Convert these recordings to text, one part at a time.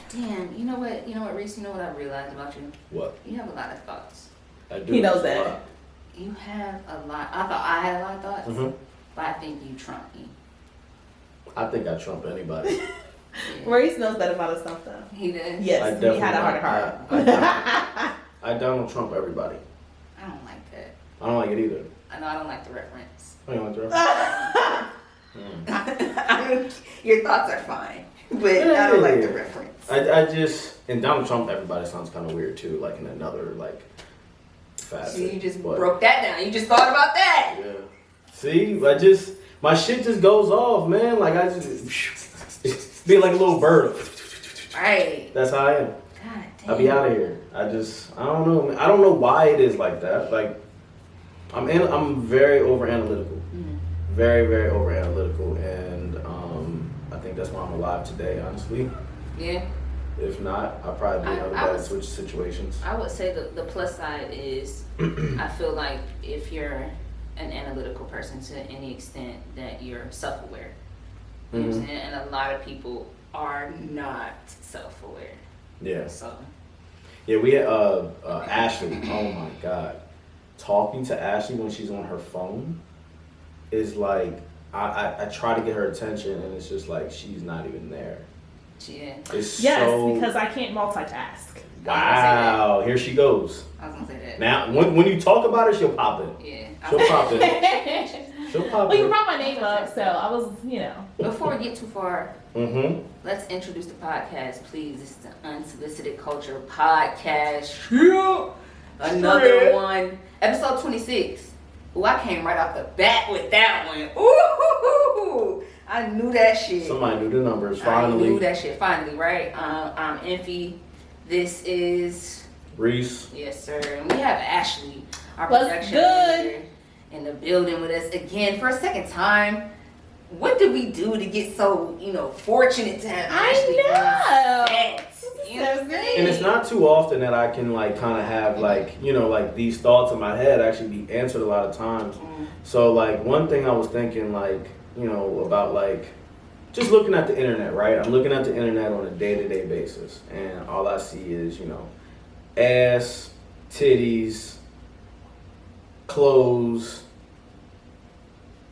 Damn, you know what, Reese? You know what I realized about you? What? You have a lot of thoughts. I do. He knows that. You have a lot. I thought I had a lot of thoughts, but I think you trump me. I think I trump anybody. Yeah. Maurice knows that about himself, though. He did? Yes, we had a heart. I Donald Trump everybody. I don't like that. I don't like it either. I know I don't like the reference. I don't like the reference. Your thoughts are fine, but I don't like the reference. I just, and Donald Trump everybody sounds kind of weird too, like in another like facet. See, you just broke that down. You just thought about that. Yeah. See, my shit just goes off, man. Like I just be like a little bird. Right. That's how I am. God damn. I'll be out of here. I don't know, man. I don't know why it is like that. Like, I'm very over analytical. Very, very over analytical, and I think that's why I'm alive today, honestly. Yeah. If not, I'll probably be in other bad situations. I would say the plus side is I feel like if you're an analytical person to any extent that you're self-aware. You know what I'm saying? And a lot of people are not self-aware. Yeah. So. Yeah, we had Ashley. Oh my God, talking to Ashley when she's on her phone is like I try to get her attention and it's just like she's not even there. Yeah. It's because I can't multitask. Wow, here she goes. I was gonna say that. Now, when you talk about her, she'll pop in. Yeah. She'll pop in. She'll pop Well, in. you brought my name up, so I was, Before we get too far, Mm-hmm. let's introduce the podcast, please. This is the Unsolicited Culture Podcast. Yeah. Another one. Episode 26. Ooh, I came right off the bat with that one. Ooh, I knew that shit. Somebody knew the numbers, finally. I knew that shit, finally, right? I'm Enfy. This is... Reese. Yes, sir. And we have Ashley, our What's production good? manager, in the building with us again for a second time. What did we do to get so, fortunate to have Ashley on set? You know what I'm saying? And it's not too often that I can kind of have these thoughts in my head actually be answered a lot of times. So one thing I was thinking about just looking at the internet, right? I'm looking at the internet on a day-to-day basis, and all I see is ass, titties, clothes.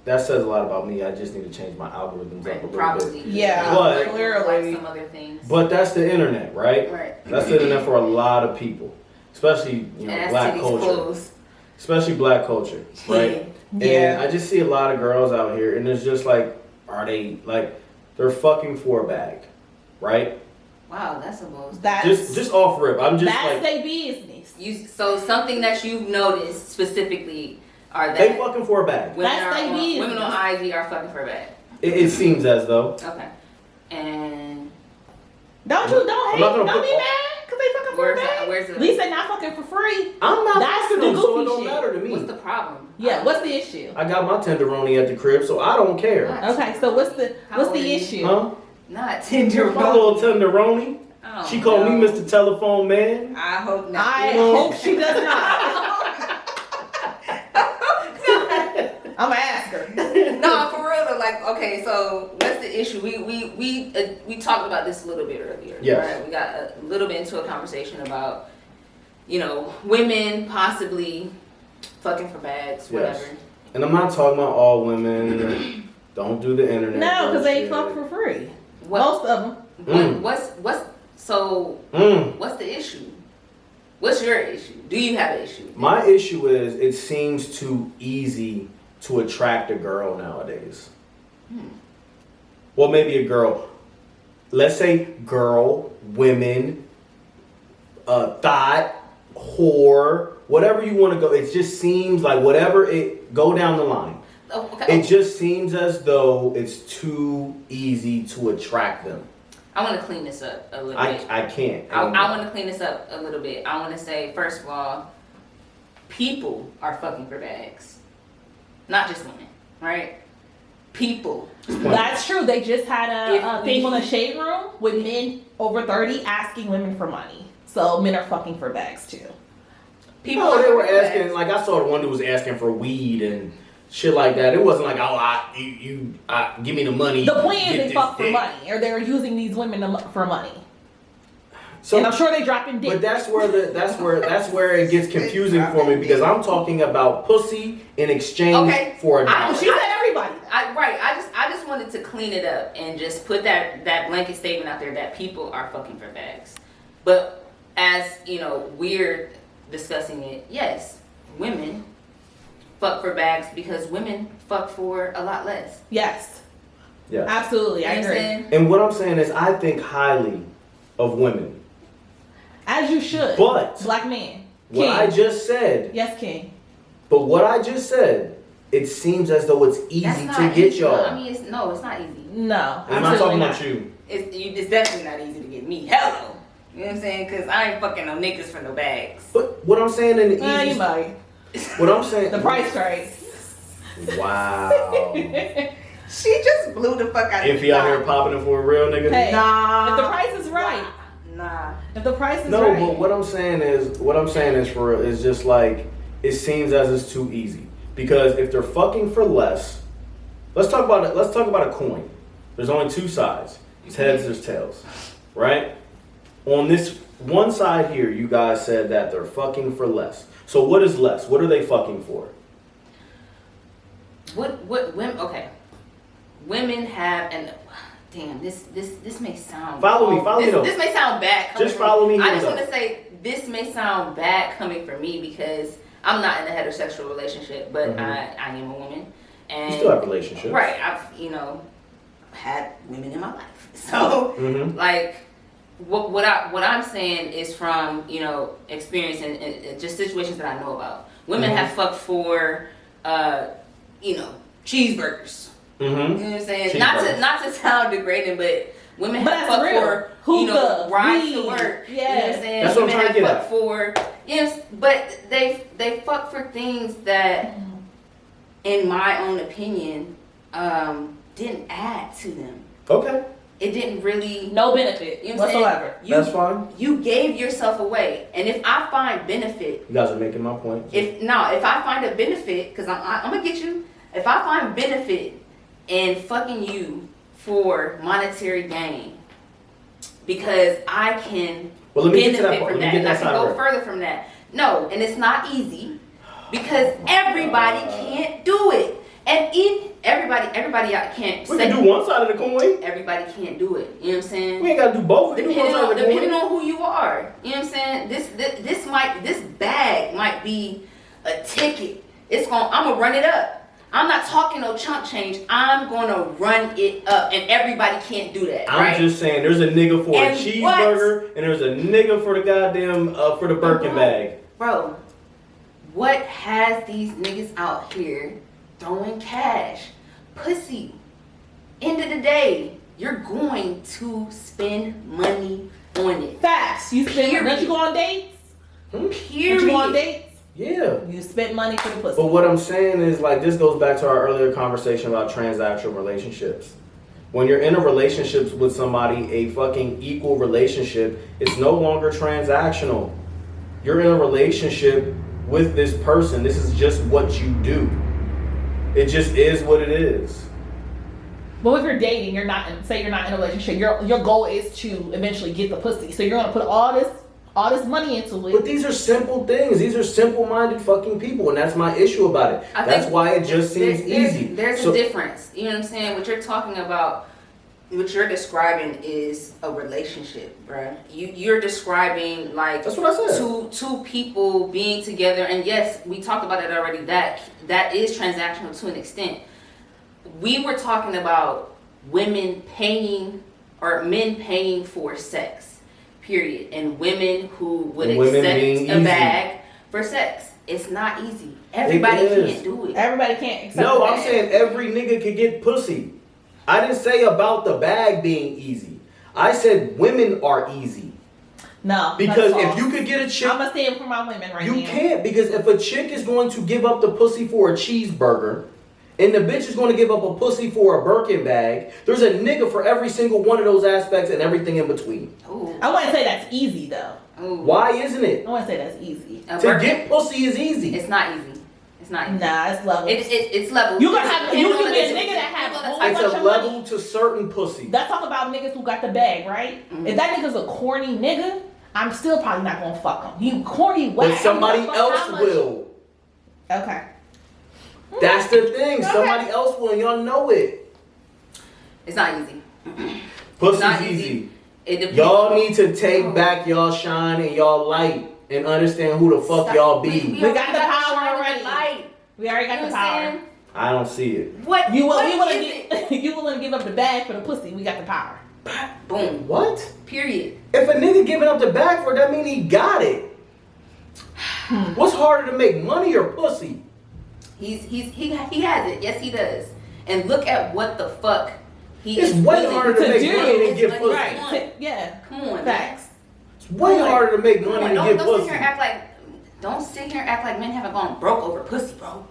That says a lot about me. I just need to change my algorithms up a little bit. Yeah, but clearly. Like some other things. But that's the internet, right? Right. That's the internet for a lot of people, especially Ass, black titties, culture. clothes. Especially black culture, right? Yeah. And I just see a lot of girls out here, and it's just are they they're fucking for a bag, right? Wow, that's a bold. Just off rip. I'm just that's their business. So something that you've noticed specifically are that they fucking for a bag. women, That's their business. women on IG are fucking for a bag. It seems as though. Okay. And Don't hate. Don't be mad because they fucking for a where's bag. the At least they not fucking for free. I'm not That's fucking the them, so goofy it don't shit. matter to me. what's the problem? Yeah, what's the issue? I got my tenderoni at the crib, so I don't care. Okay, so what's the issue? Huh? Not Tinder. My little tenderoni. Oh, She called no. me Mr. Telephone Man. I hope not. I hope she does not. I'm gonna ask her. No, for real though. Okay, so what's the issue? We talked about this a little bit earlier. Yes. Right? We got a little bit into a conversation about, women possibly fucking for bags, whatever. Yes. And I'm not talking about all women. Don't do the internet. No, because they bullshit. fuck for free. What, Most of them. What's the issue? What's your issue? Do you have an issue? My issue is it seems too easy to attract a girl nowadays. Well, maybe a girl. Let's say girl, women, thought, whore, whatever you want to go. It just seems like go down the line. Oh, okay. It just seems as though it's too easy to attract them. I want to clean this up a little bit. I can't. I want to clean this up a little bit. I want to say, first of all, people are fucking for bags. Not just women, right? People. That's true. They just had a If thing we- on the shade room with men over 30 asking women for money. So men are fucking for bags too. People No, are they were fucking for asking, bags. like, I saw the one dude was asking for weed and shit like that. It wasn't like, give me the money. The point is get they this fuck for dick. money, or they're using these women for money. So, and I'm sure they dropping dick. but that's where it gets confusing for me because I'm talking about pussy in exchange for a dollar. She said everybody. I just wanted to clean it up and just put that blanket statement out there that people are fucking for bags. But as you know, we're discussing it. Yes, women fuck for bags because women fuck for a lot less. Yes. Yeah. Absolutely, I agree. And what I'm saying is, I think highly of women. As you should. But black man. What I just said. Yes, King. But what I just said, it seems as though it's easy to get y'all. I mean, it's not easy. No, I'm not talking about you. It's definitely not easy to get me. Hello. You know what I'm saying? Because I ain't fucking no niggas for no bags. But what I'm saying in the easy. You might. What I'm saying. The price right. Wow. She just blew the fuck out of If he out here popping it for a real nigga. Hey, nah. if the price is right. Nah. If the price is right. No, but what I'm saying is for real, is just like, it seems as it's too easy. Because if they're fucking for less, let's talk about a coin. There's only two sides. There's heads, there's tails. Right? On this one side here, you guys said that they're fucking for less. So what is less? What are they fucking for? What women? Okay, women have and damn this may sound. Follow me though. This may sound bad. Just follow me. I just want to say this may sound bad coming from me because I'm not in a heterosexual relationship, but I am a woman. And you still have relationships, right? I've had women in my life, so like. What I'm saying is from experience and just situations that I know about. Women have fucked for cheeseburgers. You know what I'm saying? Not to sound degrading, but women have fucked for rides to work. Yeah. You know what I'm saying? That's what I'm women trying to get fucked for but they fuck for things that, in my own opinion, didn't add to them. Okay. It didn't really no benefit whatsoever. That's fine. You gave yourself away, and if I find benefit, you guys are making my point. If I find a benefit, because I'm gonna get you. If I find benefit in fucking you for monetary gain, because I can benefit from that, and I can go further from that. No, and it's not easy because everybody can't do it. And if everybody can't. We can do one side of the coin. Everybody can't do it. You know what I'm saying? We ain't gotta do both. Depending on who you are. You know what I'm saying? This bag might be a ticket. I'm gonna run it up. I'm not talking no chunk change. I'm gonna run it up, and everybody can't do that. I'm just saying, there's a nigga for a cheeseburger, and there's a nigga for the goddamn for the Birkin bag. Bro, what has these niggas out here throwing cash? Pussy. End of the day, you're going to spend money on it. Facts. You spend. Don't you go on dates? Period. Don't you go on dates? Yeah. You spent money for the pussy. But what I'm saying is, like, this goes back to our earlier conversation about transactional relationships. When you're in a relationship with somebody, a fucking equal relationship, it's no longer transactional. You're in a relationship with this person. This is just what you do. It just is what it is. But if you're dating, you're not in a relationship. Your goal is to eventually get the pussy. So you're gonna put all this money into it. But these are simple things. These are simple-minded fucking people, and that's my issue about it. That's why it just seems easy. There's a difference. You know what I'm saying? What you're talking about, what you're describing is a relationship, bruh. You're describing like that's what I said. Two people being together, and yes, we talked about it already. That is transactional to an extent. We were talking about women paying or men paying for sex, period, and women who would accept a bag for sex. It's not easy. Everybody can't do it. Everybody can't accept. No, I'm saying every nigga could get pussy. I didn't say about the bag being easy. I said women are easy. No. Because if you could get a chick, I'm gonna stand for my women right now. You can't, because if a chick is going to give up the pussy for a cheeseburger, and the bitch is going to give up a pussy for a Birkin bag, there's a nigga for every single one of those aspects and everything in between. Ooh. I wouldn't say that's easy though. Ooh. Why isn't it? I wouldn't say that's easy. To get pussy is easy. It's not easy. It's not easy. Nah, it's levels. It's levels. You can be a nigga that has it's a level to certain pussy. That's talking about niggas who got the bag, right? Mm-hmm. If that nigga's a corny nigga, I'm still probably not gonna fuck him. You corny whack. But somebody I'm gonna fuck else how much- will. Okay. That's the thing. Okay. Somebody else will, and y'all know it. It's not easy. Pussy's Not easy. It depends. Y'all need to take back y'all shine and y'all light and understand who the fuck y'all be. We got the power shine in already. light. We already got You the know what I'm power. saying? I don't see it. What? You what willing is it? to you willing to give up the bag for the pussy? We got the power. Boom. What? Period. If a nigga giving up the bag for it, that mean he got it. What's harder to make, money or pussy? He has it. Yes, he does. And look at what the fuck he It's is way willing harder to to make do. money than get It's pussy. like- Right. Yeah. Come on, man. Facts. It's way harder to make Come money on, than don't get sit pussy. here and act like. Don't sit here and act like men haven't gone broke over pussy, bro.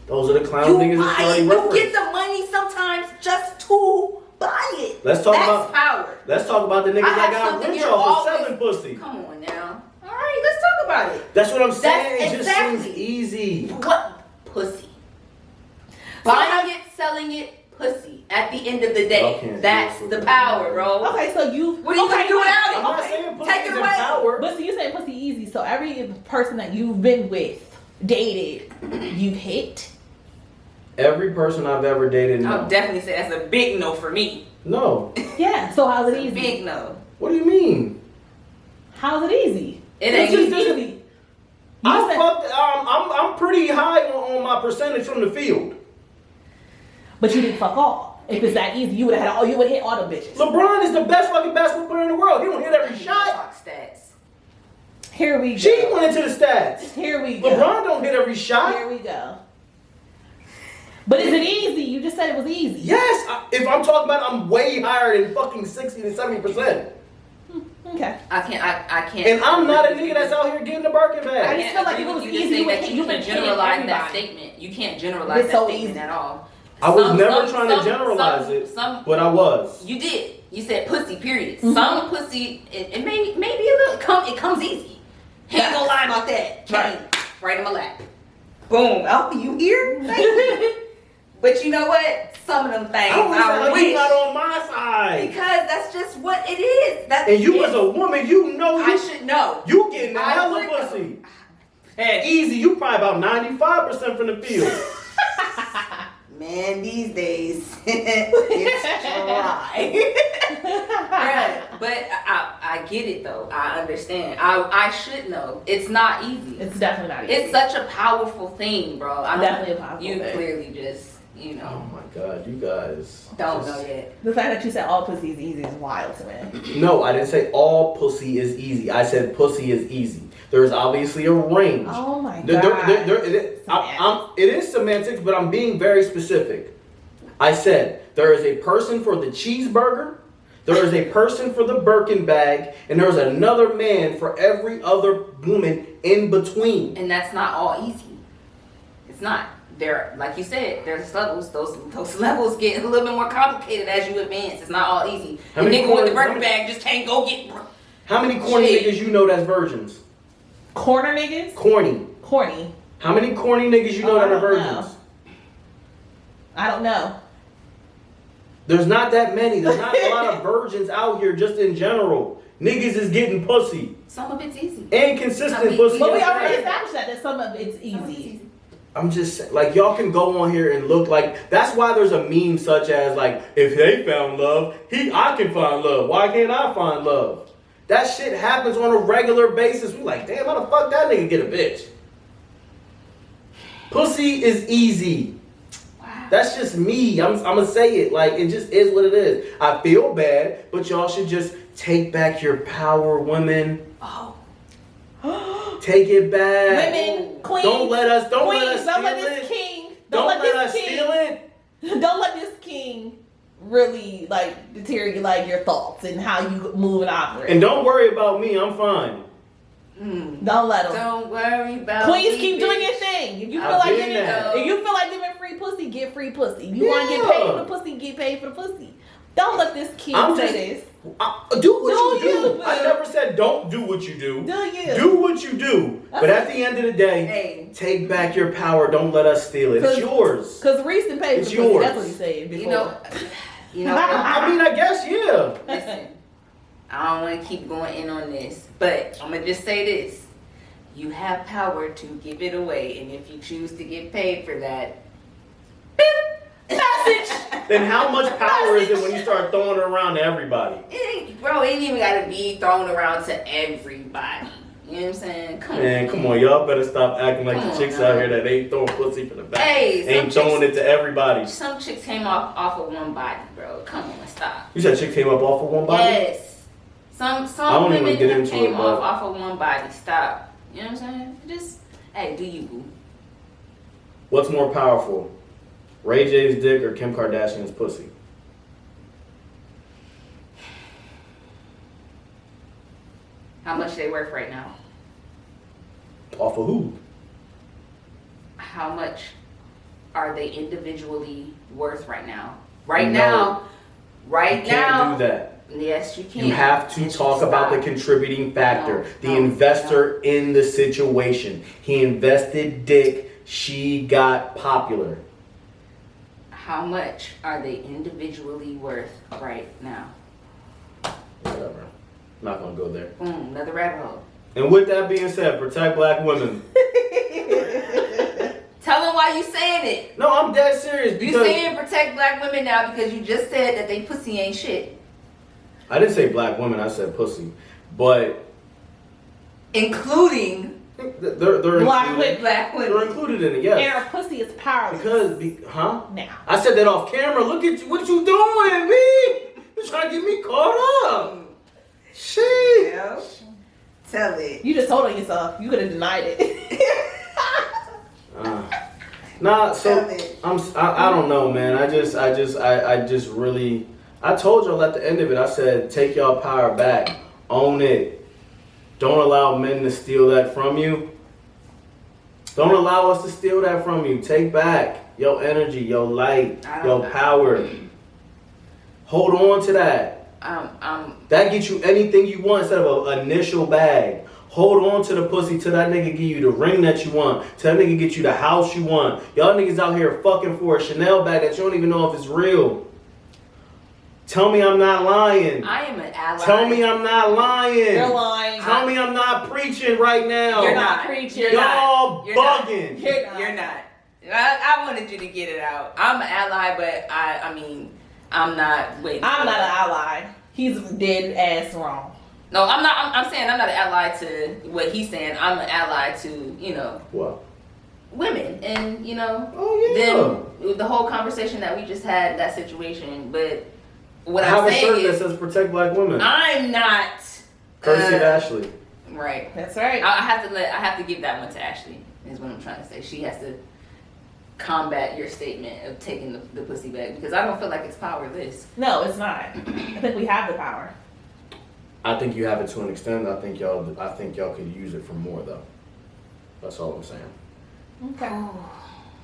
Those are the clown You niggas buy that's it. already You referenced. get the money sometimes just to buy it. Let's talk That's about- power. Let's talk about the niggas I that have got something rich you're off of always- selling pussy. Come on now. All right, let's talk about it. That's what I'm saying. That's It just exactly. seems easy. What pussy? Buying it, selling it, pussy. At the end of the Y'all can't day, do that's this the with power, me. bro. Okay, so you. What are you gonna do without it? I'm not Okay. saying pussy Take it is away. power. But see, you say pussy easy. So every person that you've been with, dated, you've hit. Every person I've ever dated, I'll no. definitely say that's a big no for me. No. Yeah. So how's it It's a easy? big no. What do you mean? How's it easy? It ain't It's just easy. easy. I You said- fucked. I'm pretty high on my percentage from the field. But you didn't fuck all. If it's that easy, you would have had all. You would hit all the bitches. LeBron is the best fucking basketball player in the world. He don't hit every shot. Talk stats. Here we go. She went into the stats. Here we go. LeBron don't hit every shot. Here we go. But is it easy? You just said it was easy. Yes, if I'm talking about, I'm way higher than fucking 60 to 70%. Okay. I can't. And I'm not a nigga that's out here getting the Birkin I bag. just feel like if it was you easy, say you would that hit- you you can would hit generalize that everybody. statement. You can't generalize It's that so statement easy. at all. I was never trying to generalize it, Some but I was. you did. You said pussy. Period. Mhm. Some pussy. It may be a little. It comes easy. Ain't no lie about that. Right. Right in my lap. Boom. Oh, you here? Thank you. But you know what? Some of them things I was I like, you wish. not on my side. Because that's just what it is. That's And you it. as a woman, you know I you, should know. you getting the I hella would know. pussy. And easy, you probably about 95% from the field. Man, these days it's dry. Bruh, but I get it though. I understand. I should know. It's not easy. It's definitely not easy. It's such a powerful thing, bro. I Definitely a powerful You thing. clearly just, Oh know, my God, you guys. don't just- know yet. The fact that you said all pussy is easy is wild to me. No, I didn't say all pussy is easy. I said pussy is easy. There's obviously a range. Oh my god. It is semantics, but I'm being very specific. I said there is a person for the cheeseburger, there is a person for the Birkin bag, and there's another man for every other woman in between. And that's not all easy. It's not. There, like you said, there's levels. Those levels get a little bit more complicated as you advance. It's not all easy. The How many nigga with the corners- Birkin bag just can't go get. How many corny Shit. niggas you know that's virgins? Corner niggas? Corny. Corny. How many corny niggas you know that are virgins? I don't know. There's not that many. There's not a lot of virgins out here just in general. Niggas is getting pussy. Some of it's easy. And consistent We- pussy. But we at already that. established that some of it's Some of it's easy. I'm just saying, like, y'all can go on here and look like, that's why there's a meme such as, like, if they found love, I can find love. Why can't I find love? That shit happens on a regular basis. We like, damn, how the fuck that nigga get a bitch? Pussy is easy. Wow. That's just me. I'm gonna say it. Like, it just is what it is. I feel bad, but y'all should just take back your power, women. Oh. Take it back. Women, queens. Don't let us Queens, steal don't let this it. king. Don't let this us king. steal it. Don't let this king really like deteriorate like your thoughts and how you move and operate. And don't worry about me. I'm fine. Don't let them. Don't worry about Queens, me, keep doing bitch. your thing. If you I've feel like been giving, there. if you feel like giving free pussy, get free pussy. If you want to get paid for the pussy, get paid for the pussy. Don't let this king I'm say just- this. Do what Do you you, do. boo. I never said don't do what you do. Do you? Do what you do. But at the end of the day, Hey. take back your power. Don't let us steal it. It's yours. Because Reese done paid It's for the pussy. yours. That's what he said before. You know. I mean, I guess, yeah. Listen. I don't want to keep going in on this, but I'm gonna just say this: you have power to give it away, and if you choose to get paid for that, message. Then how much power is it when you start throwing it around to everybody? It ain't even gotta be thrown around to everybody. You know what I'm saying? Come on, y'all better stop acting like Come the on, chicks now. out here that ain't throwing pussy for the back. Hey, ain't throwing it to everybody. Some chicks came off of one body, bro. Come on, stop. You said chick came up off of one body? Yes. Some don't even women get have into came it, off of one body. Stop. You know what I'm saying? Just, hey, do you, boo? What's more powerful? Ray J's dick or Kim Kardashian's pussy? How much they worth right now? Off of who? How much are they individually worth right now? Right No. now. Right You can't now. do that. Yes, you can. You have to And talk you about the stop. contributing factor, the No, investor in the situation. He invested dick, she got popular. How much are they individually worth right now? Whatever. Not gonna go there. Boom, another rabbit hole. And with that being said, protect black women. Tell them why you saying it. No, I'm dead serious You because saying protect black women now because you just said that they pussy ain't shit. I didn't say black women, I said pussy. But Including they're Black included. women. black They're women. included in it, And yes. our pussy is powerless. Huh? Now. I said that off camera. Look at you. What you doing, me? You trying to get me caught up? Shit. Yeah. Tell it. You just told on yourself. You could have denied it. Nah. So Tell it. I don't know, man. I just really. I told y'all at the end of it. I said, take y'all power back. Own it. Don't allow men to steal that from you. Don't allow us to steal that from you. Take back your energy, your light, I don't your know. power. Hold on to that. That gets you anything you want instead of an initial bag. Hold on to the pussy till that nigga give you the ring that you want. Till that nigga get you the house you want. Y'all niggas out here fucking for a Chanel bag that you don't even know if it's real. Tell me I'm not lying. I am an ally. Tell me I'm not lying. You're lying. Tell me I'm not preaching right now. You're not not preaching. You're Y'all not. You're not. bugging. You're not. You're not. I wanted you to get it out. I'm an ally, but I mean, I'm not waiting. I'm not an ally. He's dead ass wrong. No, I'm not. I'm saying I'm not an ally to what he's saying. I'm an ally to, What? women and, Oh yeah. them, the whole conversation that we just had, that situation. But what I have I'm a shirt saying that is, says protect black women. I'm not. Courtesy of Ashley. Right. That's right. I have to give that one to Ashley, is what I'm trying to say. She has to combat your statement of taking the pussy back, because I don't feel like it's powerless. No, it's not. I think we have the power. I think you have it to an extent. I think y'all could use it for more though. That's all I'm saying. Okay.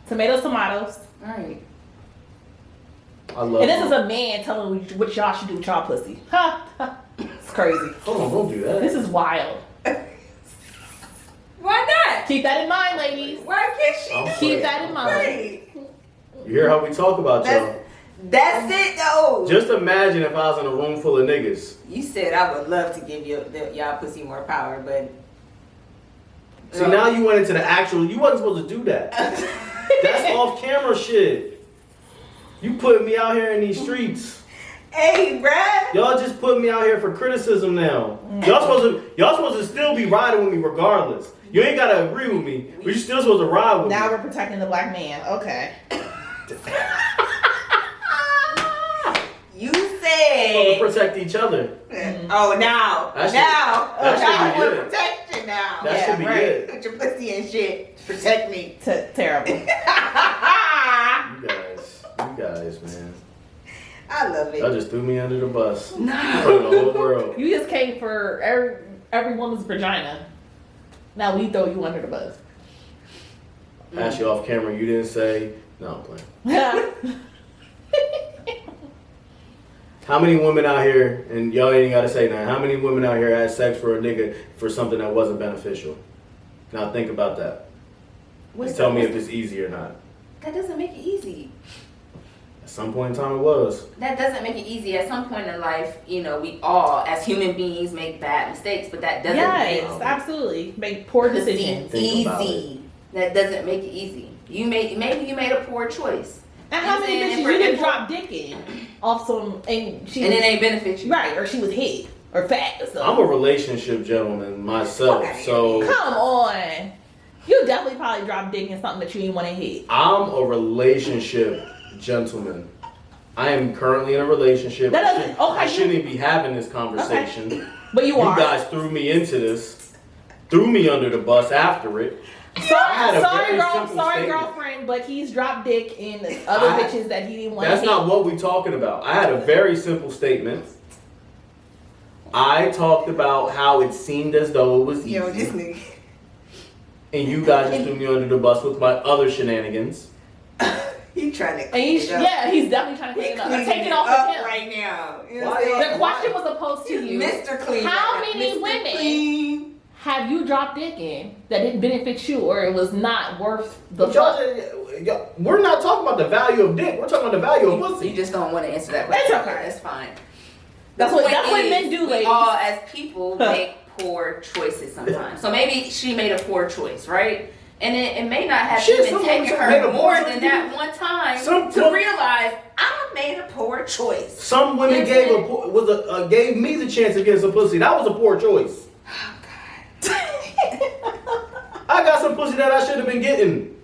Tomatoes. Alright. I love. And this is a man telling you what y'all should do with y'all pussy. Ha! It's crazy. Hold on, don't do that. This is wild. Why not? Keep that in mind, ladies. Why can't she I'm do Keep afraid. that in mind. Right. You hear how we talk about y'all? That's it though. Just imagine if I was in a room full of niggas. You said I would love to give y'all pussy more power, but See, now you went into the actual. You wasn't supposed to do that. That's off camera shit. You put me out here in these streets. Hey, bruh. Y'all just put me out here for criticism now. Y'all supposed to still be riding with me regardless. You ain't gotta agree with me, but you still supposed to ride with Now me. we're protecting the black man. Okay. you We're supposed said to protect each other. Oh, now. That should- now. that should now be we're good. protection now. That should be good. Put your pussy in shit. Protect me. Terrible. You guys, man. I love Y'all it. just threw me under the bus in no. front of the whole world. You just came for every woman's vagina. Now we throw you under the bus. Asked you off camera, you didn't say. No, I'm playing. How many women out here, and y'all ain't gotta say that, how many women out here had sex for a nigga for something that wasn't beneficial? Now think about that. Just tell me if it's easy or not. That doesn't make it easy. At some point in time, it was. That doesn't make it easy. At some point in life, you know, we all, as human beings, make bad mistakes, but that doesn't Yes, absolutely. Make poor make it decisions. Think about easy. That doesn't make it easy. Maybe you made a poor choice. And how many bitches you didn't drop dick in off some and she And was, it ain't benefit you. right, or she was hit or fat or something. I'm a relationship gentleman myself, so Come on. You definitely probably dropped dick in something that you didn't want to hit. I'm a relationship gentleman. I am currently in a relationship. That doesn't- okay, I shouldn't be having this conversation. But you are. guys threw me into this, threw me under the bus after it. had a very simple Sorry, statement. girlfriend, but he's dropped dick in other bitches that he didn't want to That's hit. not what we're talking about. I had a very simple statement. I talked about how it seemed as though it was easy. Yo, this nigga. And you guys just threw me under the bus with my other shenanigans. He trying to And clean he's, it up. yeah, he's definitely trying to clean it up. Or take it off of him. right now. You know Why what I'm saying? The question was supposed to you. Mr. Clean. How right now. many Mr. women Clean. have you dropped dick in that didn't benefit you or it was not worth the But fuck? we're not talking about the value of dick. We're talking about the value of You pussy. just don't want to answer that It's question. okay. That's fine. That's The what point men is, do, we ladies. all, as people, make poor choices sometimes. So maybe she made a poor choice, right? And it may not have Shit, even some taken women her made a poor more choice than too. that one time Some to women- realize I made a poor choice. Some women gave me the chance to get some pussy. That was a poor choice. Oh God. I got some pussy that I should have been getting.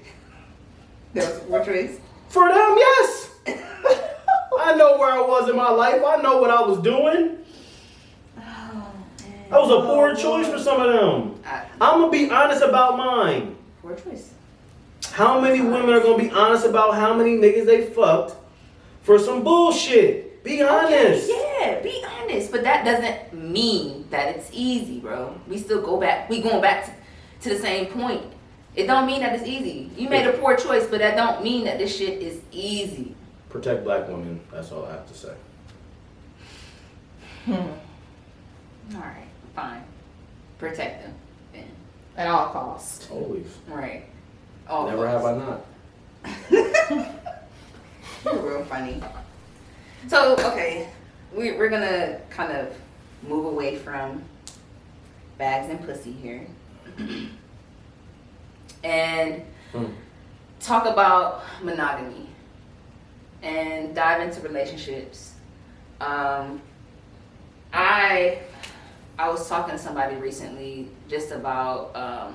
That was what choice? For them, yes. I know where I was in my life. I know what I was doing. That was a poor choice for some of them. I'm going to be honest about mine. Poor choice. How many women are going to be honest about how many niggas they fucked for some bullshit? Be honest. Okay, yeah, be honest. But that doesn't mean that it's easy, bro. We still go back. We going back to the same point. It don't mean that it's easy. You made a poor choice, but that don't mean that this shit is easy. Protect black women. That's all I have to say. All right, fine. Protect them, then. At all costs. Always. Right. All Never have I not. You're real funny. So, okay, we're gonna kind of move away from bags and pussy here. And talk about monogamy and dive into relationships. I was talking to somebody recently just about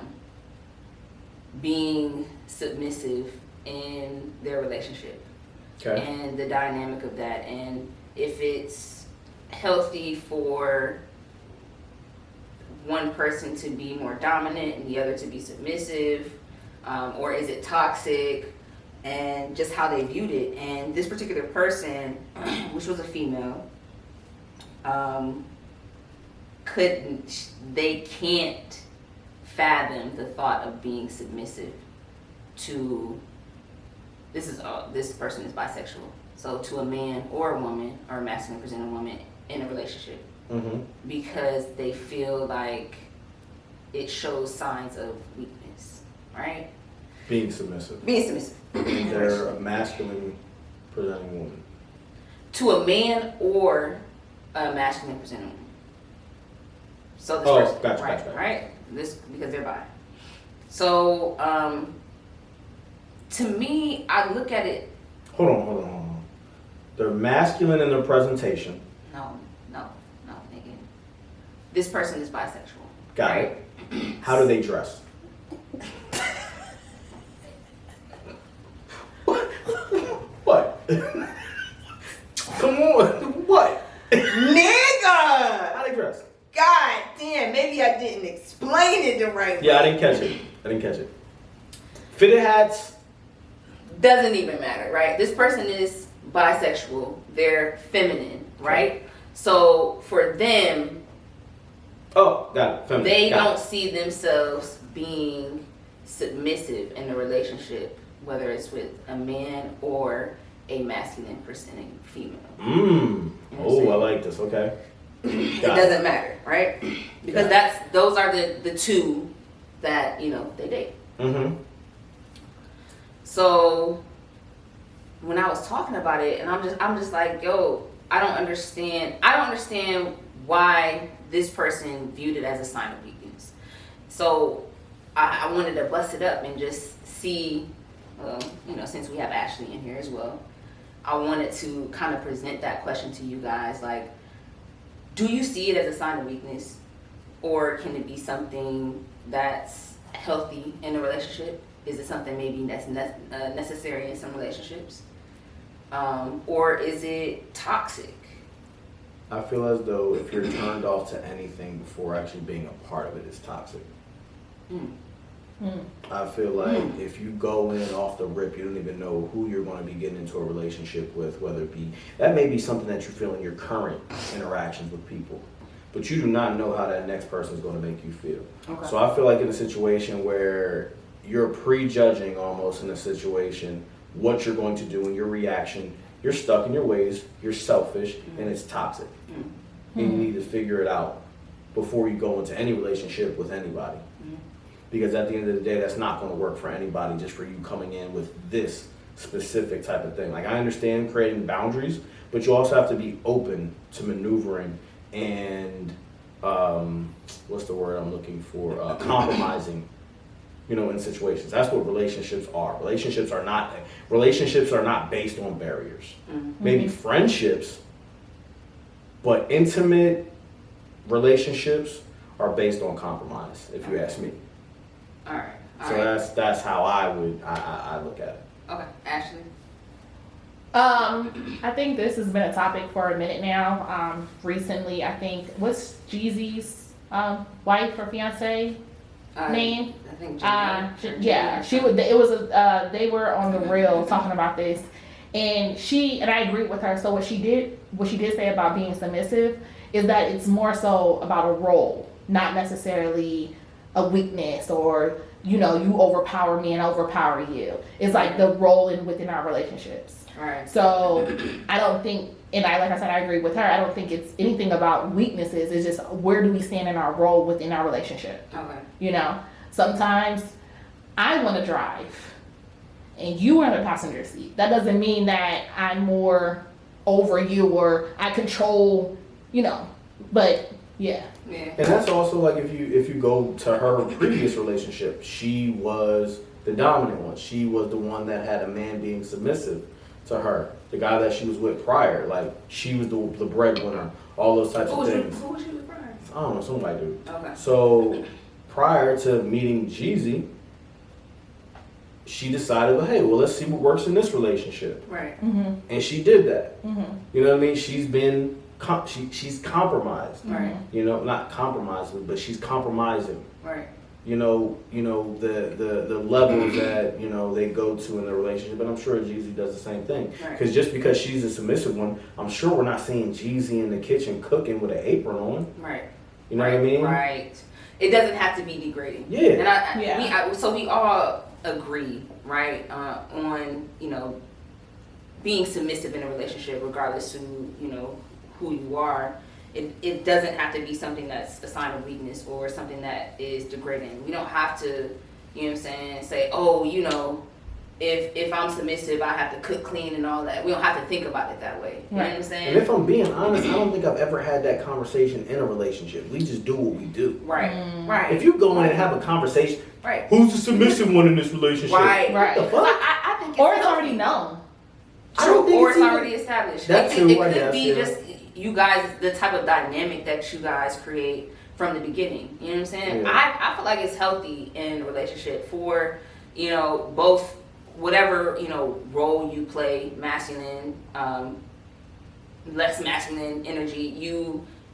being submissive in their relationship. Okay. And the dynamic of that, and if it's healthy for one person to be more dominant and the other to be submissive, or is it toxic, and just how they viewed it. And this particular person, which was a female, can't fathom the thought of being submissive to, this person is bisexual, so to a man or a woman, or a masculine presenting woman in a relationship, because they feel like it shows signs of weakness, right? Being submissive. Being submissive They're a masculine presenting woman. to a man or a masculine presenting woman. So this Oh, person, gotcha, right, gotcha. right? This because they're bi. So to me, I look at it. Hold on. They're masculine in their presentation. No, nigga. This person is bisexual. Got right? it. How do they dress? What? Come on. What? Nigga! How they dress? God damn, maybe I didn't explain it the right way. Yeah, I didn't catch it. Fitted hats. Doesn't even matter, right? This person is bisexual. They're feminine, right? So for them, Oh, got it. Feminine. they Got don't see themselves being submissive in a relationship, whether it's with a man or a masculine presenting female. it. Oh, I like this. Okay. It Got doesn't matter, right? Because Got those are the two that they date. Mm-hmm. So when I was talking about it, and I'm just like, yo, I don't understand why this person viewed it as a sign of weakness. So I wanted to bust it up and just see, since we have Ashley in here as well, I wanted to kind of present that question to you guys. Like, do you see it as a sign of weakness, or can it be something that's healthy in a relationship? Is it something maybe that's necessary in some relationships? Or is it toxic? I feel as though if you're turned off to anything before actually being a part of it, it's toxic. I feel like if you go in off the rip, you don't even know who you're going to be getting into a relationship with, whether it be, that may be something that you feel in your current interactions with people, but you do not know how that next person is going to make you feel. Okay. So I feel like in a situation where you're prejudging almost in a situation what you're going to do and your reaction, you're stuck in your ways, you're selfish, and it's toxic. And you need to figure it out before you go into any relationship with anybody. Because at the end of the day, that's not going to work for anybody, just for you coming in with this specific type of thing. Like, I understand creating boundaries, but you also have to be open to maneuvering and, what's the word I'm looking for? Compromising, in situations. That's what relationships are. Relationships are not based on barriers. Maybe friendships, but intimate relationships are based on compromise, if you ask me. All right. So that's how I look at it. Okay, Ashley. I think this has been a topic for a minute now. Recently, I think, what's Jeezy's wife or fiance name? I think yeah, she would. It was they were on the reel talking about this, and I agree with her. So what she did say about being submissive is that it's more so about a role, not necessarily a weakness, or you overpower me and I overpower you. It's like the role within our relationships. Right. So I don't think, and like I said, I agree with her. I don't think it's anything about weaknesses. It's just, where do we stand in our role within our relationship? Okay. Sometimes I want to drive and you are in the passenger seat. That doesn't mean that I'm more over you or I control, but yeah. Yeah. And that's also like if you go to her previous relationship, she was the dominant one. She was the one that had a man being submissive to her. The guy that she was with prior, like she was the breadwinner, all those types of things. Who was she with prior? I don't know, some white dude. Okay. So prior to meeting Jeezy, she decided, well, hey, let's see what works in this relationship. Right. And she did that. You know what I mean? She's been she's compromised. Right. Not compromising, but she's compromising. Right. The levels that they go to in the relationship, and I'm sure Jeezy does the same thing. Because just because she's a submissive one, I'm sure we're not seeing Jeezy in the kitchen cooking with an apron on. Right. You know what I mean? Right. It doesn't have to be degrading. Yeah. And so we all agree, right, on being submissive in a relationship, regardless to who you are. It doesn't have to be something that's a sign of weakness or something that is degrading. We don't have to, say, oh, if I'm submissive, I have to cook clean and all that. We don't have to think about it that way. You know what I'm saying? And if I'm being honest, I don't think I've ever had that conversation in a relationship. We just do what we do. Right. Right. If you go in and have a conversation, right. Who's the submissive one in this relationship? Right. Right. What the fuck? I think Or it's already known. True. Or it's already established. That too, it I could guess, be yeah. just you guys, the type of dynamic that you guys create from the beginning. You know what I'm saying? Yeah. I feel like it's healthy in a relationship for, both whatever, role you play, masculine, less masculine energy,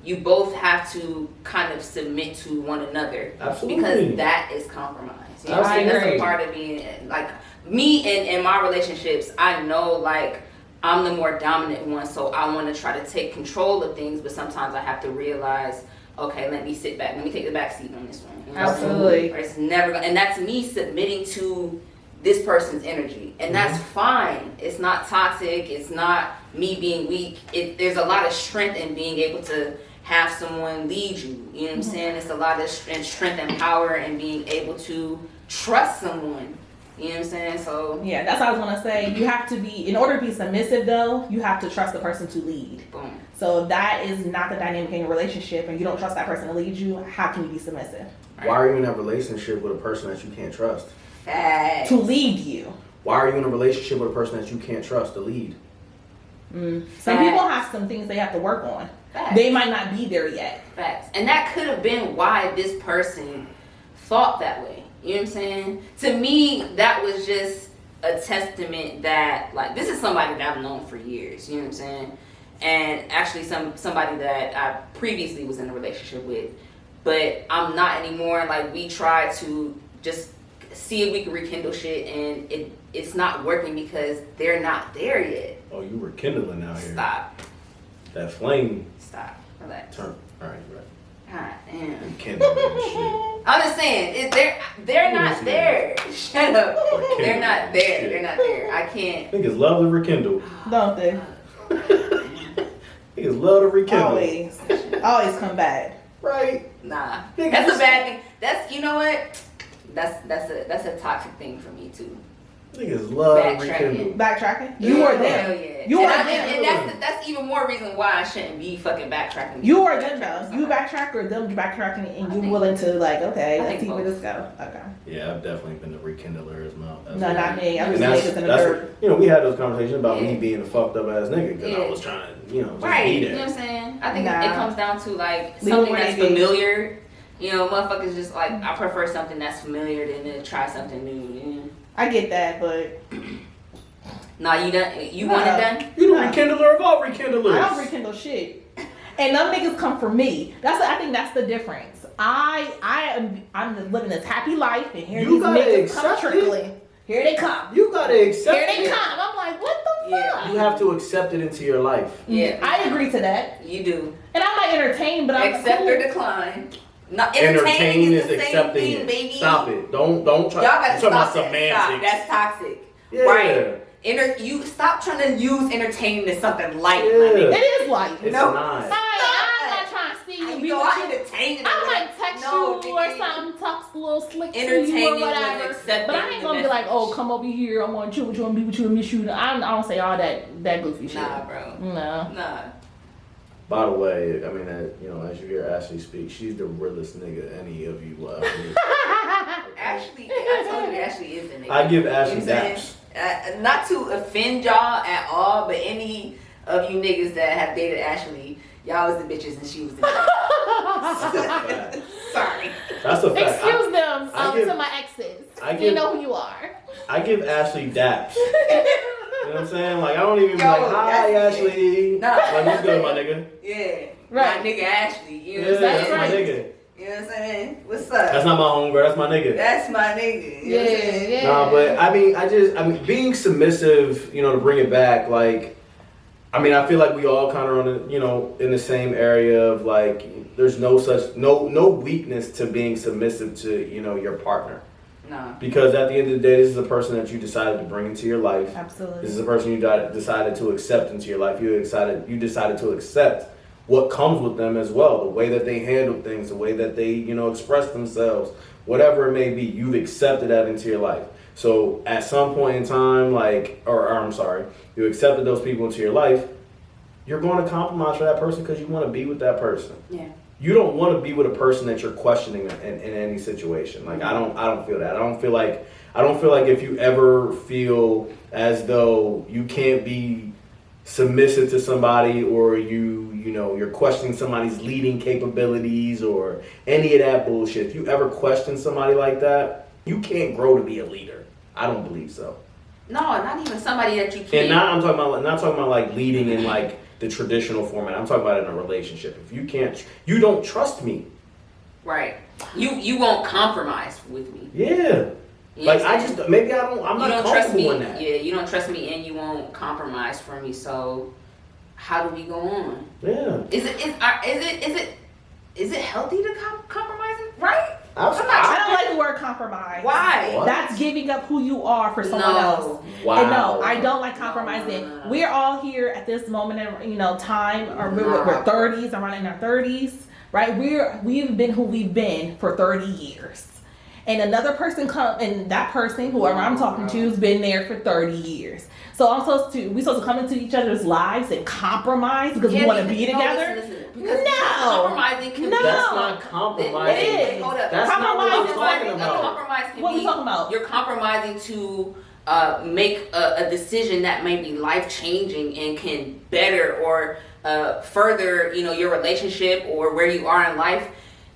you both have to kind of submit to one another. Absolutely. Because that is compromise. You know what I'm saying? Absolutely. That's a part of being, like, me in my relationships, I know, like, I'm the more dominant one, so I want to try to take control of things, but sometimes I have to realize, okay, let me sit back, let me take the back seat on this one. You know? Absolutely. Or it's never gonna, and that's me submitting to this person's energy, and that's fine. It's not toxic. It's not me being weak. There's a lot of strength in being able to have someone lead you. You know what I'm saying? It's a lot of strength and power in being able to trust someone You know what I'm saying? So Yeah, that's what I was gonna say. You have to be, in order to be submissive though, you have to trust the person to lead. boom. So if that is not the dynamic in your relationship and you don't trust that person to lead you, how can you be submissive? Why are you in a relationship with a person that you can't trust? Facts. To lead you. Why are you in a relationship with a person that you can't trust to lead? Some Facts. people have some things they have to work on. Facts. They might not be there yet. Facts. And that could have been why this person thought that way. You know what I'm saying? To me, that was just a testament that, like, this is somebody that I've known for years. You know what I'm saying? And actually somebody that I previously was in a relationship with. But I'm not anymore. Like, we tried to just see if we could rekindle shit, and it's not working because they're not there yet. Oh, you were kindling out here. Stop. That flame Stop. Relax. turn. All right, you're right. God damn. You kindling and shit. I'm just saying, they're not there. Shut up. They're not there. They're not there. I can't. Niggas love to rekindle. Don't they? Niggas love to rekindle. Always come back. Right. Nah. Niggas That's a just- bad thing. That's, you know what? That's a toxic thing for me too. Niggas love to Backtracking. rekindle. Backtracking? You were Hell there. yeah. You and were I- there. And that's even more reason why I shouldn't be fucking backtracking. You were them though. You backtrack or them backtracking and I you think- willing to like, okay, I let's think see where both. this go. Okay. Yeah, I've definitely been the rekindler as well. No, not me. I'm And just niggas in the dirt. you know, we had those conversations about Yeah. me being a fucked up ass nigga because I Yeah. was trying to, you know, just Right. be You know there. what I'm saying? I think Nah. it comes down to like Leave something it where that's they be. familiar. You know, motherfuckers just like, I prefer something that's familiar than to try something new. You know? I get that, but Nah, you done? You want it No. done? You the Nah. rekindler of all rekindlers. I don't rekindle shit. And them niggas come for me. I think that's the difference. I'm living this happy life, and here You these gotta niggas come accept it. trickling. Here they come. You gotta accept Here they it. come. I'm like, what the Yeah. fuck? You have to accept it into your life. Yeah. I agree to that, You do. and I might entertain, but I'm Accept cool. or decline. Not Entertaining entertaining is the same accepting thing, it. baby. Stop it. Don't try. Y'all gotta I'm talking stop about that. semantics. Stop. That's toxic. Yeah. Right. You stop trying to use entertaining as something light, my Yeah. nigga. It is like. It's No. not. I'm not trying to see you. You Be know, with I you. entertain it. I might text No, you or nigga. something, talk a little slick to you Entertaining or was whatever. accepting But I ain't gonna the be like, oh, message. come over here, I want to chill with you and be with you and miss you. I don't say all that goofy shit. Nah, bro. No. Nah. By the way, I mean, you know, as you hear Ashley speak, she's the realest nigga any of you will ever meet. Ashley, I told you Ashley is the nigga. I give Ashley You know what I'm daps. saying? Not to offend y'all at all, but any of you niggas that have dated Ashley, y'all was the bitches and she was the nigga. Sorry. That's a fact. Excuse them I give- to my exes. I You give- know who you are. I give Ashley daps. You know what I'm saying? Like, I don't even be Yo, like, hi, that's- Ashley. Nah. Like, what's good, my nigga? Yeah. Right. My nigga Ashley. You know Yeah, what I'm that's saying? my right. nigga. You know what I'm saying? What's up? That's not my homegirl, that's my nigga. That's my nigga. You know what I'm saying? Yeah. Nah, but I mean, being submissive, you know, to bring it back, like, I mean, I feel like we all kind of on the, you know, in the same area of like, there's no weakness to being submissive to, you know, your partner. Nah. Because at the end of the day, this is a person that you decided to bring into your life. Absolutely. This is a person you decided to accept into your life. You decided to accept what comes with them as well. The way that they handle things, the way that they, you know, express themselves, whatever it may be, you've accepted that into your life. So at some point in time, like, or I'm sorry, you accepted those people into your life, you're going to compromise for that person because you want to be with that person. Yeah. You don't want to be with a person that you're questioning in any situation. Like, I don't feel that. I don't feel like if you ever feel as though you can't be submissive to somebody, or you know, you're questioning somebody's leading capabilities or any of that bullshit. If you ever question somebody like that, you can't grow to be a leader. I don't believe so. No, not even somebody that you can't. And not talking about like leading in like the traditional format. I'm talking about in a relationship. If you don't trust me. Right. You won't compromise with me. Yeah. You Like, understand? I'm you not don't trust comfortable me. in that. Yeah, you don't trust me, and you won't compromise for me. So, how do we go on? Yeah. Is it healthy to compromise? Right? I don't like the word compromise. Why? What? That's giving up who you are for someone No. else. Wow. And no, I don't like compromising. No. We're all here at this moment in time, or we're Nah. 30s, around in our 30s, right? We've been who we've been for 30 years. and another person and that person, whoever I'm talking to, has been there for 30 years. So we supposed to come into each other's lives and compromise because we want to be together? Because No. compromising can be. That's not compromising. It is. Hold up. That's not what I'm Compromising talking about. Compromise can What be, we talking about? You're compromising to make a decision that may be life changing and can better or further, your relationship or where you are in life.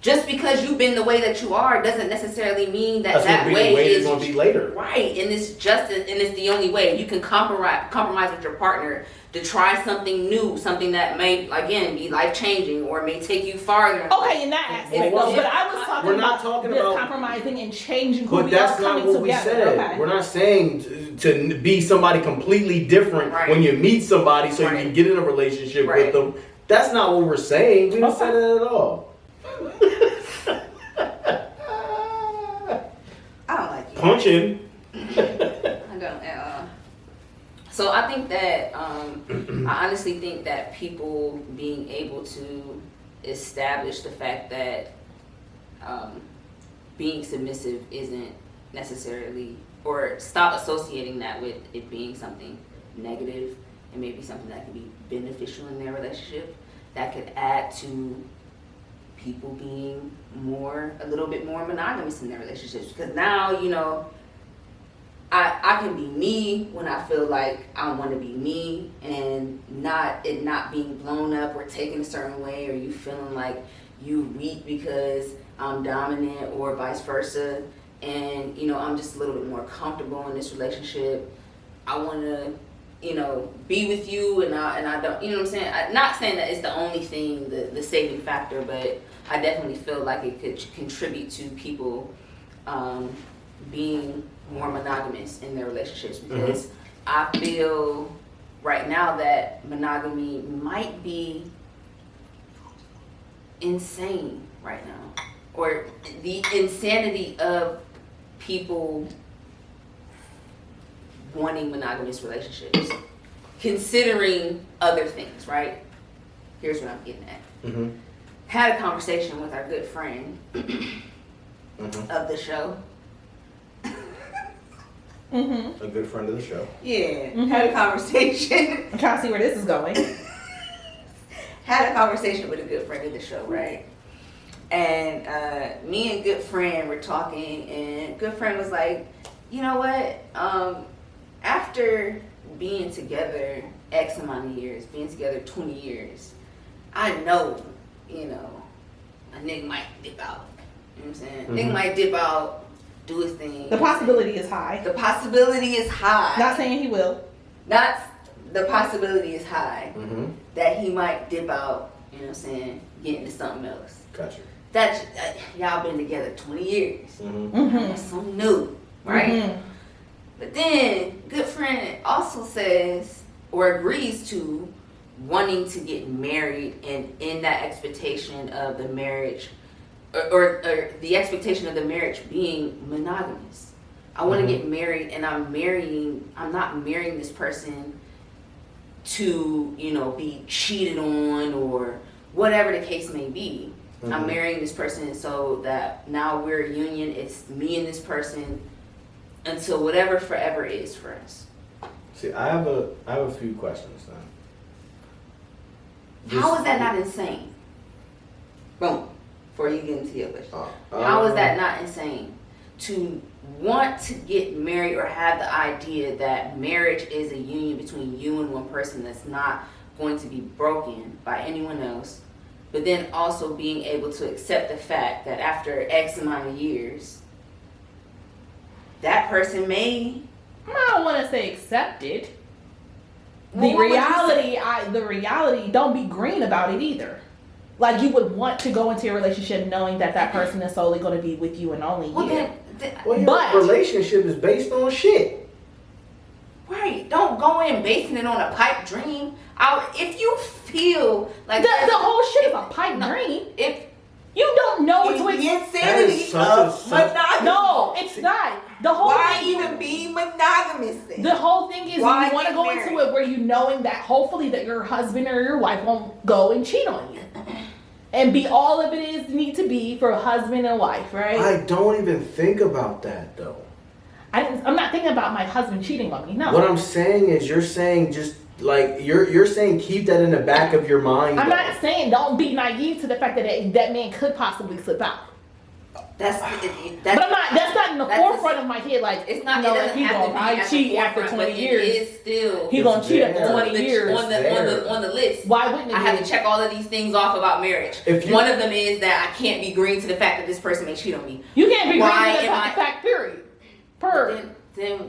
Just because you've been the way that you are doesn't necessarily mean that That's gonna be the way it's gonna be later. Right, and it's the only way. You can compromise with your partner to try something new, something that may again be life changing or may take you farther. Okay, in that aspect, Well, but I was talking we're not about talking this about compromising and changing who But we are that's not coming what together. we said. Okay. We're not saying to be somebody completely different Right. when you meet somebody so Right. you can get in a relationship Right. with them. That's not what we're saying. We didn't Okay. say that at all. I don't like you. Punching. I don't. So I think that I honestly think that people being able to establish the fact that being submissive isn't necessarily, or stop associating that with it being something negative and maybe something that can be beneficial in their relationship, that could add to people being a little bit more monogamous in their relationships. Because now, I can be me when I feel like I want to be me, and not being blown up or taken a certain way, or you feeling like you weak because I'm dominant or vice versa. And I'm just a little bit more comfortable in this relationship. I want to be with you, and I don't, what I'm saying? I'm not saying that it's the only thing, the saving factor, but I definitely feel like it could contribute to people being more monogamous in their relationships, because I feel right now that monogamy might be insane right now, or the insanity of people wanting monogamous relationships, considering other things, right? Here's what I'm getting at. Mm-hmm. Had a conversation with our good friend of the show. Mm-hmm. A good friend of the show. Yeah, Mhm. had a conversation. I'm trying to see where this is going. Had a conversation with a good friend of the show, right? And me and good friend were talking, and good friend was like, you know what? After being together X amount of years, being together 20 years, I know, a nigga might dip out. You know what I'm saying? Nigga might dip out, do his thing. The possibility is high. The possibility is high. Not saying he will. The possibility is high Mm-hmm. that he might dip out, get into something else. Gotcha. That's y'all been together 20 years. Mm-hmm. Mm-hmm. That's something new, right? Mm-hmm. But then, good friend also says or agrees to wanting to get married, and in that expectation of the marriage, or the expectation of the marriage being monogamous. I want to get married, and I'm not marrying this person to, be cheated on or whatever the case may be. I'm marrying this person so that now we're a union. It's me and this person until whatever forever is for us. See, I have a few questions then. How is that not insane? Boom. Before you get into your question. Uh, How is that not insane? To want to get married or have the idea that marriage is a union between you and one person that's not going to be broken by anyone else, but then also being able to accept the fact that after X amount of years, that person may... I don't want to say accepted. Well, The what would you reality, don't be green about it either. Like, you would want to go into a relationship knowing that that person is solely going to be with you and only you. Well, Well, your But- relationship is based on shit. right. Don't go in basing it on a pipe dream. If you feel like... The whole shit is a pipe dream. If You don't know what It's to the expect. That is insanity such of a- monogamy. No, it's not. The whole Why thing, even be monogamous then? the whole thing is Why you want to get go married? into it where you knowing that hopefully that your husband or your wife won't go and cheat on you. and be all of it is need to be for a husband and wife, right? I don't even think about that though. I'm not thinking about my husband cheating on me. No. What I'm saying is, you're saying just like you're saying keep that in the back of your mind. I'm though. not saying don't be naive to the fact that that man could possibly slip out. That's But I'm not. That's not in the forefront of my head. Like it's not. You know, It doesn't he have to gonna be I at cheat the after forefront, 20 but years. It is still. He gonna cheat after there. 20 years. On the list. Why wouldn't it I have be? to check all of these things off about marriage. One of them is that I can't be green to the fact that this person may cheat on me. You can't be Why green to am the I- fact. Period. Then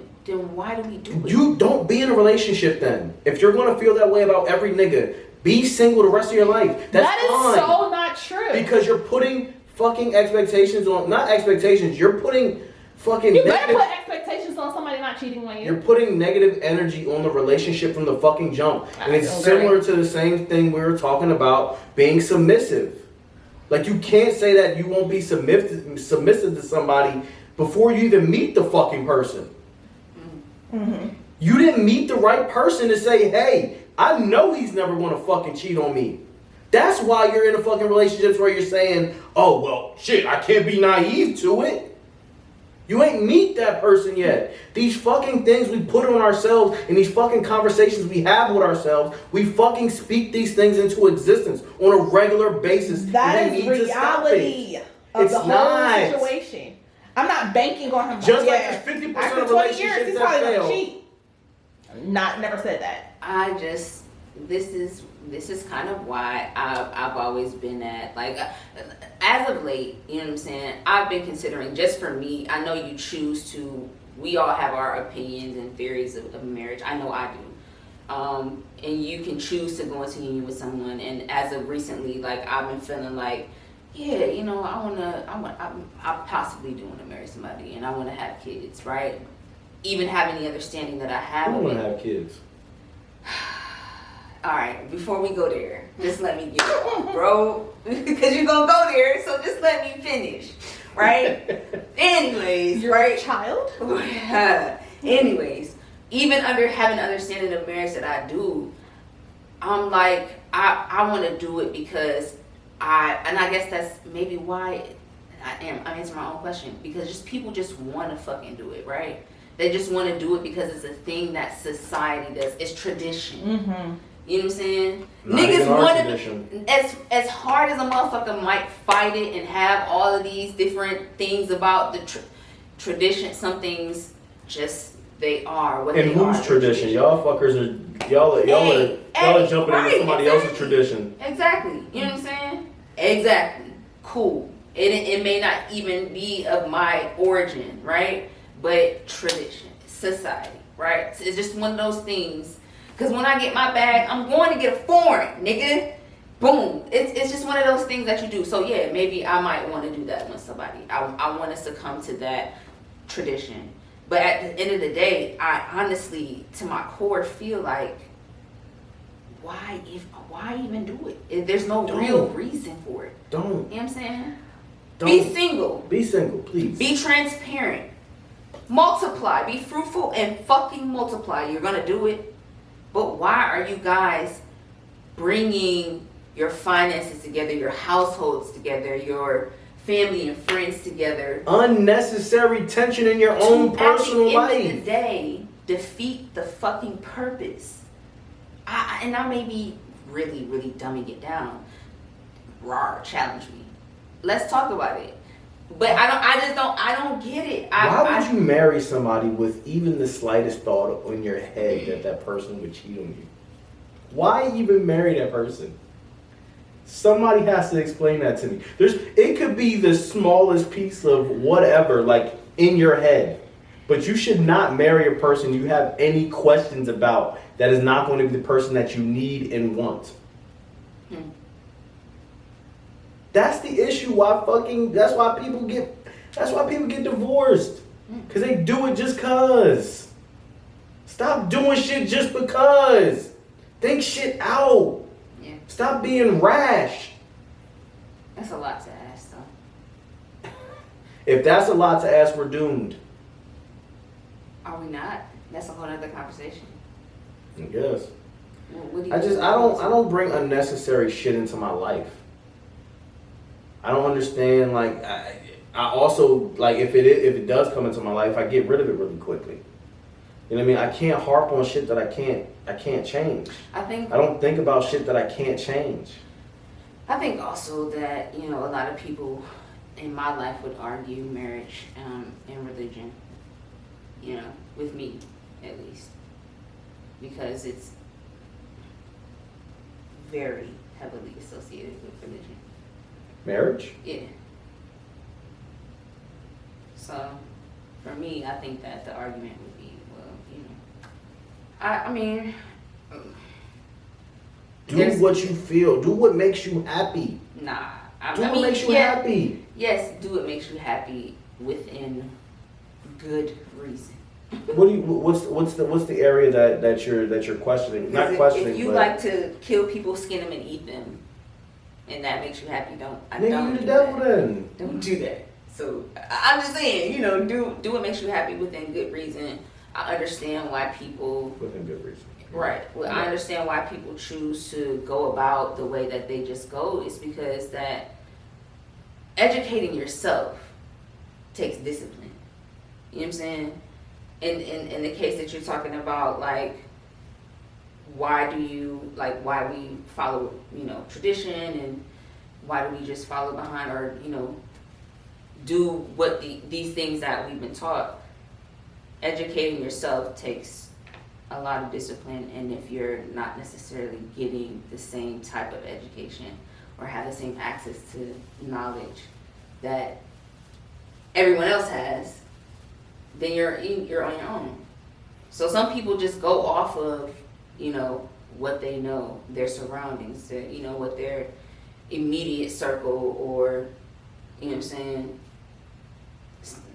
why do we do it? You don't be in a relationship then. If you're gonna feel that way about every nigga, be single the rest of your life. That's That is fine. so not true. Because you're putting fucking expectations on, not expectations, you're putting fucking You better negative, put expectations on somebody not cheating on you. you're putting negative energy on the relationship from the fucking jump. And it's similar to the same thing we were talking about being submissive. Like you can't say that you won't be submissive to somebody before you even meet the fucking person. Mm-hmm. You didn't meet the right person to say, hey, I know he's never gonna fucking cheat on me. That's why you're in a fucking relationships where you're saying, oh, well, shit, I can't be naive to it. You ain't meet that person yet. These fucking things we put on ourselves and these fucking conversations we have with ourselves, we fucking speak these things into existence on a regular basis. That and we is need to stop reality it. of It's the whole not. situation. I'm not banking on him. Just like yeah, there's 50% after of 20 years, relationships he's that probably fail. gonna cheat. Never said that. This is kind of why I've always been at, like, as of late, you know what I'm saying, I've been considering, just for me, I know you choose to, we all have our opinions and theories of marriage, I know I do, and you can choose to go into union with someone, and as of recently, like, I've been feeling like, yeah, you know, I possibly do want to marry somebody, and I want to have kids, right? Even having the understanding that I have I of want it. to have kids. All right, before we go there, just let me get it off, bro. Because you're going to go there, so just let me finish, right? Anyways, You're right? a child? Anyways, even under having an understanding of marriage that I do, I'm like, I want to do it because I guess that's maybe why I'm answering my own question, because just people just want to fucking do it, right? They just want to do it because it's a thing that society does. It's tradition. Mm-hmm. You know what I'm saying? Not Niggas even our want tradition. to, as hard as a motherfucker might fight it and have all of these different things about the tradition, some things just, they are what And they are. whose tradition? Y'all fuckers are, y'all are jumping into somebody else's tradition. Exactly. You know what I'm saying? Exactly. Cool. It may not even be of my origin, right? But tradition, society, right? It's just one of those things. Because when I get my bag, I'm going to get a foreign, nigga. Boom. It's just one of those things that you do. So yeah, maybe I might want to do that with somebody. I want to succumb to that tradition. But at the end of the day, I honestly, to my core, feel like, why even do it? There's no real reason for it. Don't. You know what I'm saying? Don't. Be single. Be single, please. Be transparent. Multiply. Be fruitful and fucking multiply. You're gonna do it. But why are you guys bringing your finances together, your households together, your family and friends together? Unnecessary tension in your own personal life. At the end of life. the day, defeat the fucking purpose. I may be really, really dumbing it down. Rawr, challenge me. Let's talk about it. But I don't get it. Why would you marry somebody with even the slightest thought in your head that that person would cheat on you? Why even marry that person? Somebody has to explain that to me. It could be the smallest piece of whatever, like in your head. But you should not marry a person you have any questions about that is not going to be the person that you need and want. That's the issue. That's why people get divorced. Cause they do it just cause. Stop doing shit just because. Think shit out. Yeah. Stop being rash. That's a lot to ask, though. If that's a lot to ask, we're doomed. Are we not? That's a whole other conversation. I guess. What do you I don't bring unnecessary shit into my life. I don't understand. Like, I also like if it does come into my life, I get rid of it really quickly. You know what I mean? I can't harp on shit that I can't change. I don't think about shit that I can't change. I think also that, you know, a lot of people in my life would argue marriage and religion, you know, with me at least, because it's very heavily associated with religion. Marriage? Yeah. So, for me, I think that the argument would be, well, you know, I mean, do what you feel. Do what makes you happy. Nah. Do what makes you happy. Yes, do what makes you happy within good reason. What's the area that you're questioning? Not questioning. If you like to kill people, skin them, and eat them, and that makes you happy, don't you the do devil that. then. Don't do that. So I'm just saying, you know, do what makes you happy within good reason. I understand why people within good reason. Right. Well, I understand why people choose to go about the way that they just go. Is because that educating yourself takes discipline. You know what I'm saying? In the case that you're talking about, like, why we follow, you know, tradition, and why do we just follow behind, or, you know, do what these things that we've been taught. Educating yourself takes a lot of discipline, and if you're not necessarily getting the same type of education or have the same access to knowledge that everyone else has, then you're on your own. So some people just go off of, you know, what they know, their surroundings, you know, what their immediate circle, or, you know what I'm saying,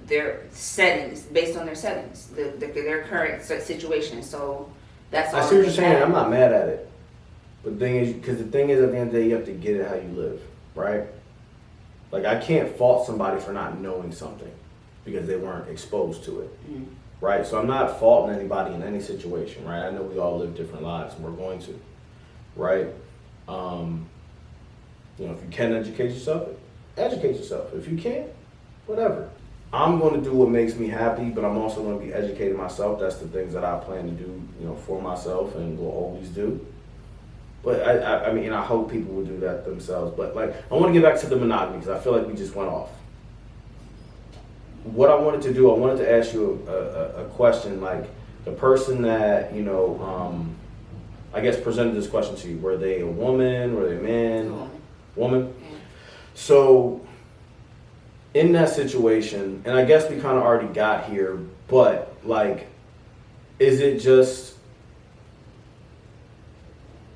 their settings, based on their settings, their current situation. So that's all. I see what you're saying. I'm not mad at it. But the thing is, because the thing is, at the end of the day, you have to get it how you live, right? Like, I can't fault somebody for not knowing something because they weren't exposed to it, right? So I'm not faulting anybody in any situation, right? I know we all live different lives, and we're going to, right? You know, if you can educate yourself, educate yourself. If you can't, whatever. I'm going to do what makes me happy, but I'm also going to be educating myself. That's the things that I plan to do, you know, for myself, and will always do. But I mean, I hope people will do that themselves. But like, I want to get back to the monogamy because I feel like we just went off. What I wanted to do, I wanted to ask you a question. Like, the person that, you know, I guess presented this question to you, were they a woman? Were they a man? Woman? Yeah. So, in that situation, and I guess we kind of already got here, but like, is it just,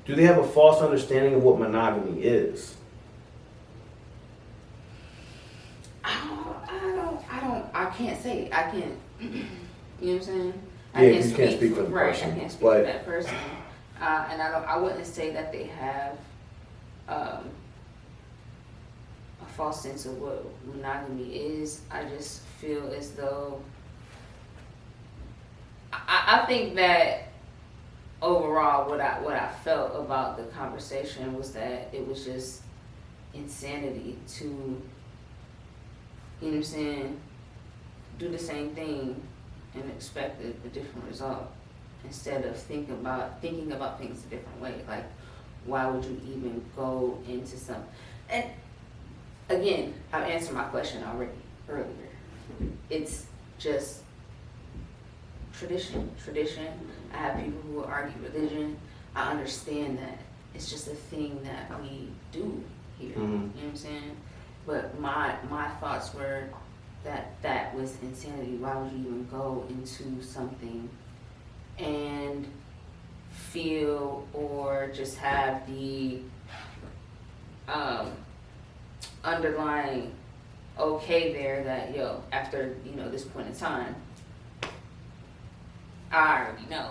do they have a false understanding of what monogamy is? I can't say. I can't, you know what I'm saying? You can't speak for the person. I can't speak for that person. And I wouldn't say that they have a false sense of what monogamy is. I just feel as though I think that overall what I felt about the conversation was that it was just insanity to, you know what I'm saying, do the same thing and expect a different result instead of thinking about things a different way. Like, why would you even go into some, and again, I've answered my question already earlier. It's just tradition. I have people who argue religion. I understand that. It's just a thing that we do here. You know what I'm saying? But my thoughts were that was insanity. Why would you even go into something and feel or just have the underlying okay there that, yo, after, you know, this point in time, I already know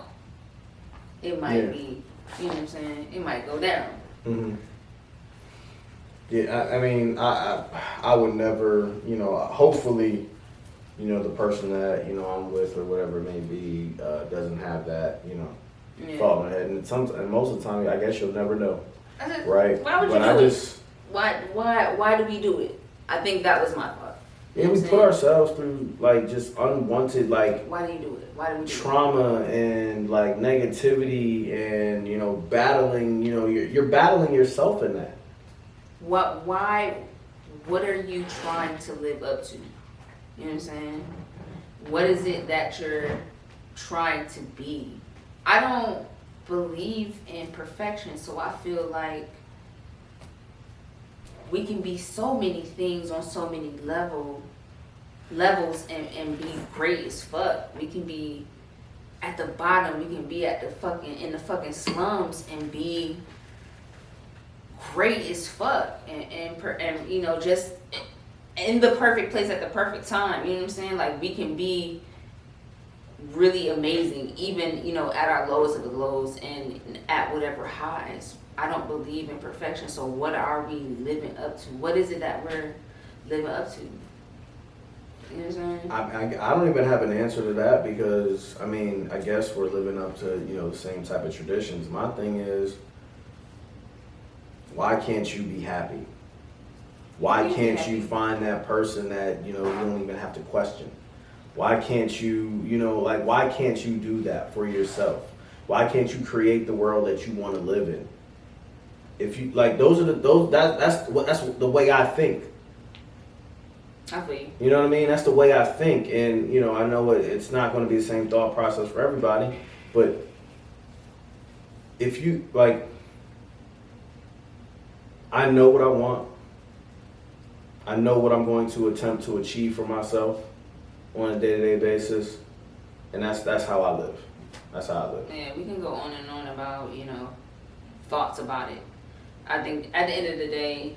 it might be, you know what I'm saying, it might go down. Yeah, I mean, I would never, you know, hopefully, you know, the person that, you know, I'm with or whatever it may be doesn't have that, you know, thought in my head. And most of the time, I guess you'll never know, right? Why would you do it? Why do we do it? I think that was my thought. Yeah, we put ourselves through like just unwanted like why do you do it? Why do we do trauma and like negativity and battling. You're battling yourself in that. What are you trying to live up to? You know what I'm saying? What is it that you're trying to be? I don't believe in perfection, so I feel like we can be so many things on so many levels and be great as fuck. We can be at the bottom, we can be at in the fucking slums and be great as fuck and just in the perfect place at the perfect time. You know what I'm saying? Like we can be really amazing even at our lowest of the lows and at whatever highs. I don't believe in perfection, so what are we living up to? What is it that we're living up to? You know what I'm saying? I don't even have an answer to that because I guess we're living up to the same type of traditions. My thing is, why can't you be happy? Why can't you find that person that you don't even have to question? Why can't you why can't you do that for yourself? Why can't you create the world that you want to live in? If you that's the way I think. I feel you. You know what I mean? That's the way I think, and I know it's not going to be the same thought process for everybody, but if you I know what I want. I know what I'm going to attempt to achieve for myself on a day-to-day basis, and that's how I live. That's how I live. Yeah, we can go on and on about thoughts about it. I think at the end of the day,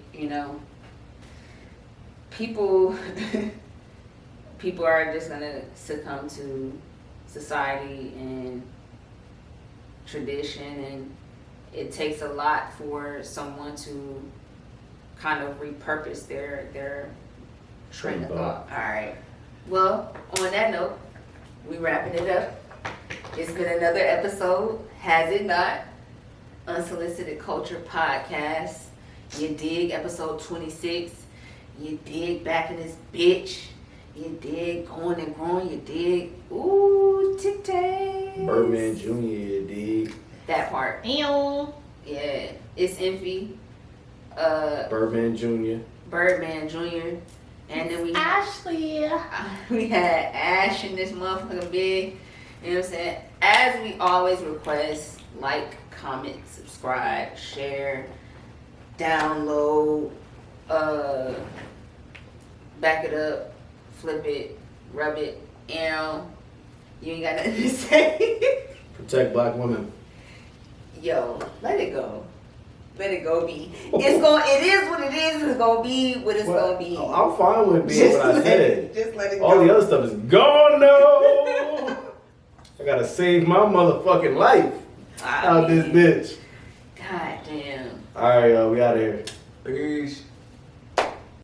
people are just gonna succumb to society and tradition, and it takes a lot for someone to kind of repurpose their train of thought. All right. Well, on that note, we wrapping it up. It's been another episode, has it not? Unsolicited Culture Podcast. You dig episode 26. You dig back in this bitch. You dig going and growing. You dig, ooh, tic-tac. Birdman Jr., you dig. That part. Ew. Yeah, it's Envy. Birdman Jr. And then we Ashley. had Ash in this motherfucker big. You know what I'm saying? As we always request, like, comment, subscribe, share, download, back it up, flip it, rub it, you ain't got nothing to say. Protect black women. Yo, let it go. Let it go be. It is what it is. It's gonna be what it's gonna be. I'm fine with being what I said. Just let it go. All the other stuff is gone now. I gotta save my motherfucking life out this bitch. God damn. Alright, we out of here. Peace.